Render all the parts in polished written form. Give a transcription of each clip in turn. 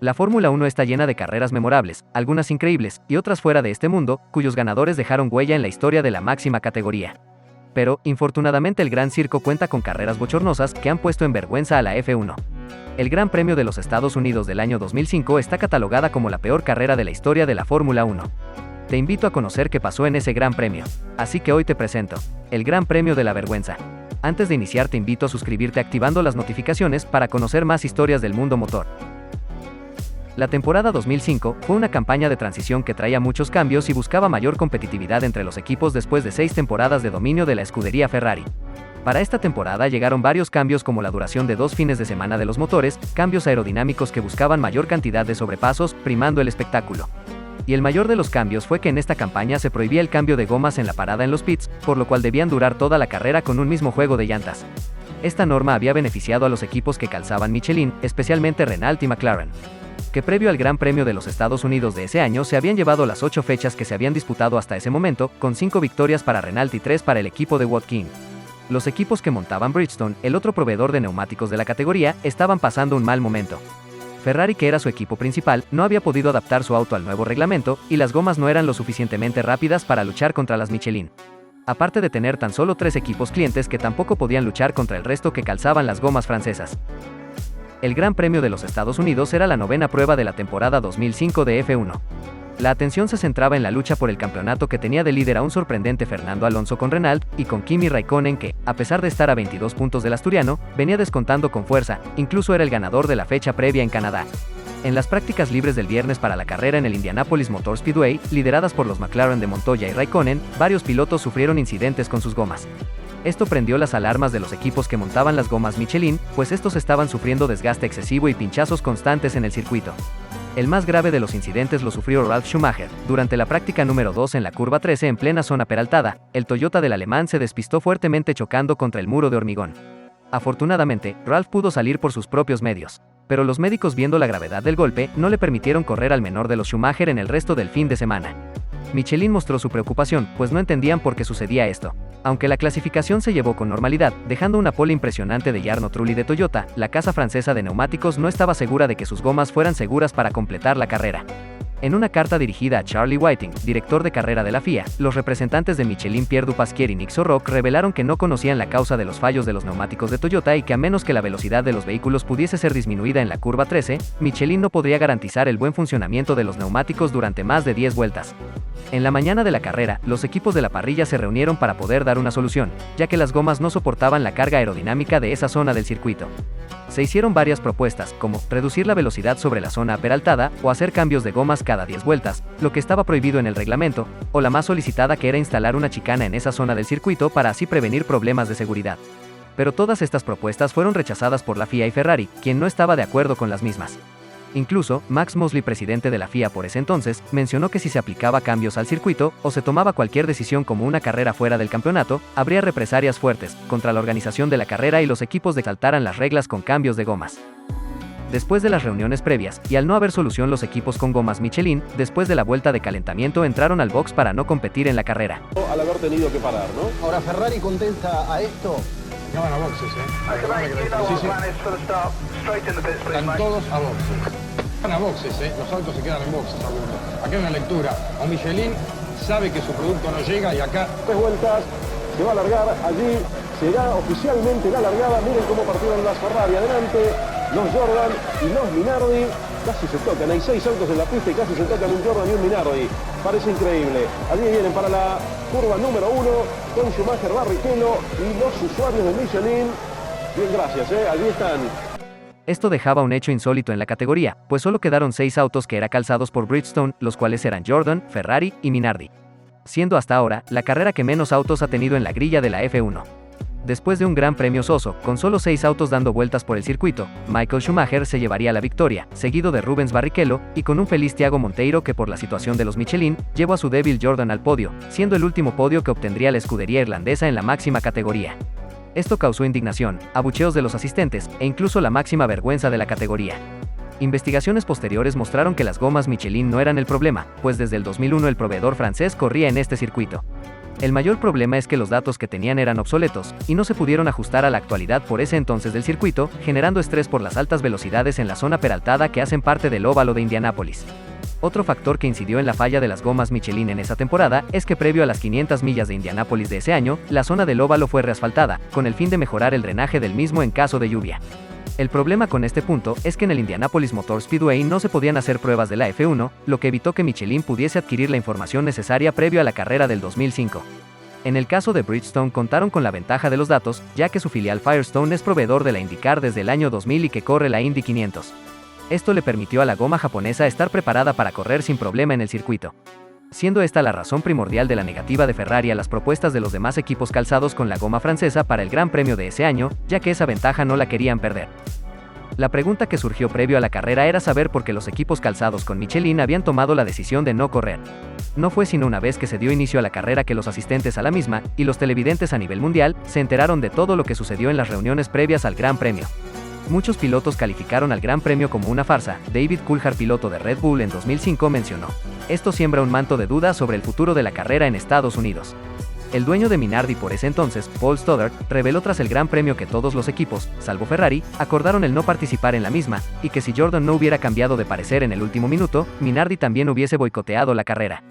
La Fórmula 1 está llena de carreras memorables, algunas increíbles y otras fuera de este mundo, cuyos ganadores dejaron huella en la historia de la máxima categoría. Pero, infortunadamente, el Gran Circo cuenta con carreras bochornosas que han puesto en vergüenza a la F1. El Gran Premio de los Estados Unidos del año 2005 está catalogada como la peor carrera de la historia de la Fórmula 1. Te invito a conocer qué pasó en ese Gran Premio. Así que hoy te presento el Gran Premio de la Vergüenza. Antes de iniciar, te invito a suscribirte activando las notificaciones para conocer más historias del mundo motor. La temporada 2005 fue una campaña de transición que traía muchos cambios y buscaba mayor competitividad entre los equipos después de 6 temporadas de dominio de la escudería Ferrari. Para esta temporada llegaron varios cambios como la duración de 2 fines de semana de los motores, cambios aerodinámicos que buscaban mayor cantidad de sobrepasos, primando el espectáculo. Y el mayor de los cambios fue que en esta campaña se prohibía el cambio de gomas en la parada en los pits, por lo cual debían durar toda la carrera con un mismo juego de llantas. Esta norma había beneficiado a los equipos que calzaban Michelin, especialmente Renault y McLaren, que previo al Gran Premio de los Estados Unidos de ese año se habían llevado las 8 fechas que se habían disputado hasta ese momento, con 5 victorias para Renault y 3 para el equipo de Watkins. Los equipos que montaban Bridgestone, el otro proveedor de neumáticos de la categoría, estaban pasando un mal momento. Ferrari, que era su equipo principal, no había podido adaptar su auto al nuevo reglamento, y las gomas no eran lo suficientemente rápidas para luchar contra las Michelin. Aparte de tener tan solo 3 equipos clientes que tampoco podían luchar contra el resto que calzaban las gomas francesas. El Gran Premio de los Estados Unidos era la 9ª prueba de la temporada 2005 de F1. La atención se centraba en la lucha por el campeonato que tenía de líder a un sorprendente Fernando Alonso con Renault, y con Kimi Raikkonen que, a pesar de estar a 22 puntos del asturiano, venía descontando con fuerza, incluso era el ganador de la fecha previa en Canadá. En las prácticas libres del viernes para la carrera en el Indianapolis Motor Speedway, lideradas por los McLaren de Montoya y Raikkonen, varios pilotos sufrieron incidentes con sus gomas. Esto prendió las alarmas de los equipos que montaban las gomas Michelin, pues estos estaban sufriendo desgaste excesivo y pinchazos constantes en el circuito. El más grave de los incidentes lo sufrió Ralf Schumacher. Durante la práctica número 2 en la curva 13 en plena zona peraltada, el Toyota del alemán se despistó fuertemente chocando contra el muro de hormigón. Afortunadamente, Ralf pudo salir por sus propios medios, pero los médicos, viendo la gravedad del golpe, no le permitieron correr al menor de los Schumacher en el resto del fin de semana. Michelin mostró su preocupación, pues no entendían por qué sucedía esto. Aunque la clasificación se llevó con normalidad, dejando una pole impresionante de Jarno Trulli de Toyota, la casa francesa de neumáticos no estaba segura de que sus gomas fueran seguras para completar la carrera. En una carta dirigida a Charlie Whiting, director de carrera de la FIA, los representantes de Michelin Pierre Dupasquier y Nick Sorrock revelaron que no conocían la causa de los fallos de los neumáticos de Toyota y que a menos que la velocidad de los vehículos pudiese ser disminuida en la curva 13, Michelin no podría garantizar el buen funcionamiento de los neumáticos durante más de 10 vueltas. En la mañana de la carrera, los equipos de la parrilla se reunieron para poder dar una solución, ya que las gomas no soportaban la carga aerodinámica de esa zona del circuito. Se hicieron varias propuestas, como reducir la velocidad sobre la zona peraltada o hacer cambios de gomas cada 10 vueltas, lo que estaba prohibido en el reglamento, o la más solicitada, que era instalar una chicana en esa zona del circuito para así prevenir problemas de seguridad. Pero todas estas propuestas fueron rechazadas por la FIA y Ferrari, quien no estaba de acuerdo con las mismas. Incluso, Max Mosley, presidente de la FIA por ese entonces, mencionó que si se aplicaba cambios al circuito, o se tomaba cualquier decisión como una carrera fuera del campeonato, habría represalias fuertes contra la organización de la carrera y los equipos decaltaran las reglas con cambios de gomas. Después de las reuniones previas, y al no haber solución, los equipos con gomas Michelin, después de la vuelta de calentamiento, entraron al box para no competir en la carrera. Al haber tenido que parar, ¿no? Ahora, ¿Ferrari contesta a esto? Ya van a boxes, Sí. Están todos a boxes. Van a boxes, Los autos se quedan en boxes algunos. Acá hay una lectura. O Michelin sabe que su producto no llega y acá... 3 vueltas, se va a alargar allí, será oficialmente la largada. Miren cómo partieron las Ferrari adelante, los Jordan y los Minardi. Casi se tocan, hay 6 autos en la pista y casi se tocan un Jordan y un Minardi. Parece increíble. Allí vienen para la curva número 1 con Schumacher, Barrichello y los usuarios de Michelin. Bien, gracias, allí están. Esto dejaba un hecho insólito en la categoría, pues solo quedaron 6 autos que eran calzados por Bridgestone, los cuales eran Jordan, Ferrari y Minardi, siendo hasta ahora la carrera que menos autos ha tenido en la grilla de la F1. Después de un gran premio soso, con solo 6 autos dando vueltas por el circuito, Michael Schumacher se llevaría la victoria, seguido de Rubens Barrichello, y con un feliz Thiago Monteiro que, por la situación de los Michelin, llevó a su débil Jordan al podio, siendo el último podio que obtendría la escudería irlandesa en la máxima categoría. Esto causó indignación, abucheos de los asistentes, e incluso la máxima vergüenza de la categoría. Investigaciones posteriores mostraron que las gomas Michelin no eran el problema, pues desde el 2001 el proveedor francés corría en este circuito. El mayor problema es que los datos que tenían eran obsoletos, y no se pudieron ajustar a la actualidad por ese entonces del circuito, generando estrés por las altas velocidades en la zona peraltada que hacen parte del óvalo de Indianápolis. Otro factor que incidió en la falla de las gomas Michelin en esa temporada es que previo a las 500 millas de Indianápolis de ese año, la zona del óvalo fue reasfaltada, con el fin de mejorar el drenaje del mismo en caso de lluvia. El problema con este punto es que en el Indianapolis Motor Speedway no se podían hacer pruebas de la F1, lo que evitó que Michelin pudiese adquirir la información necesaria previo a la carrera del 2005. En el caso de Bridgestone contaron con la ventaja de los datos, ya que su filial Firestone es proveedor de la IndyCar desde el año 2000 y que corre la Indy 500. Esto le permitió a la goma japonesa estar preparada para correr sin problema en el circuito. Siendo esta la razón primordial de la negativa de Ferrari a las propuestas de los demás equipos calzados con la goma francesa para el Gran Premio de ese año, ya que esa ventaja no la querían perder. La pregunta que surgió previo a la carrera era saber por qué los equipos calzados con Michelin habían tomado la decisión de no correr. No fue sino una vez que se dio inicio a la carrera que los asistentes a la misma, y los televidentes a nivel mundial, se enteraron de todo lo que sucedió en las reuniones previas al Gran Premio. Muchos pilotos calificaron al Gran Premio como una farsa. David Coulthard, piloto de Red Bull en 2005, mencionó: "Esto siembra un manto de duda sobre el futuro de la carrera en Estados Unidos". El dueño de Minardi por ese entonces, Paul Stoddart, reveló tras el Gran Premio que todos los equipos, salvo Ferrari, acordaron el no participar en la misma, y que si Jordan no hubiera cambiado de parecer en el último minuto, Minardi también hubiese boicoteado la carrera.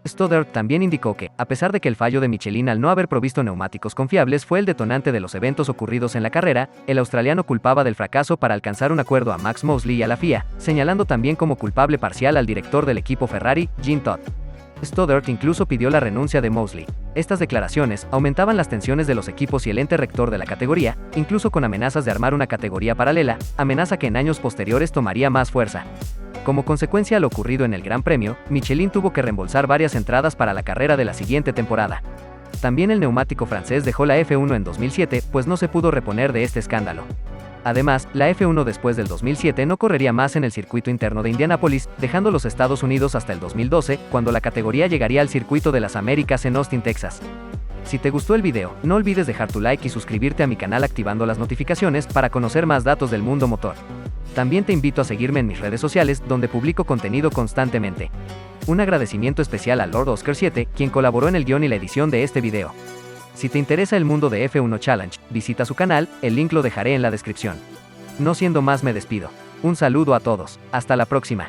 Stoddart también indicó que, a pesar de que el fallo de Michelin al no haber provisto neumáticos confiables fue el detonante de los eventos ocurridos en la carrera, el australiano culpaba del fracaso para alcanzar un acuerdo a Max Mosley y a la FIA, señalando también como culpable parcial al director del equipo Ferrari, Jean Todt. Stoddart incluso pidió la renuncia de Mosley. Estas declaraciones aumentaban las tensiones de los equipos y el ente rector de la categoría, incluso con amenazas de armar una categoría paralela, amenaza que en años posteriores tomaría más fuerza. Como consecuencia a lo ocurrido en el Gran Premio, Michelin tuvo que reembolsar varias entradas para la carrera de la siguiente temporada. También el neumático francés dejó la F1 en 2007, pues no se pudo reponer de este escándalo. Además, la F1 después del 2007 no correría más en el circuito interno de Indianápolis, dejando los Estados Unidos hasta el 2012, cuando la categoría llegaría al circuito de las Américas en Austin, Texas. Si te gustó el video, no olvides dejar tu like y suscribirte a mi canal activando las notificaciones para conocer más datos del mundo motor. También te invito a seguirme en mis redes sociales, donde publico contenido constantemente. Un agradecimiento especial a Lord Oscar 7, quien colaboró en el guión y la edición de este video. Si te interesa el mundo de F1 Challenge, visita su canal, el link lo dejaré en la descripción. No siendo más, me despido. Un saludo a todos, hasta la próxima.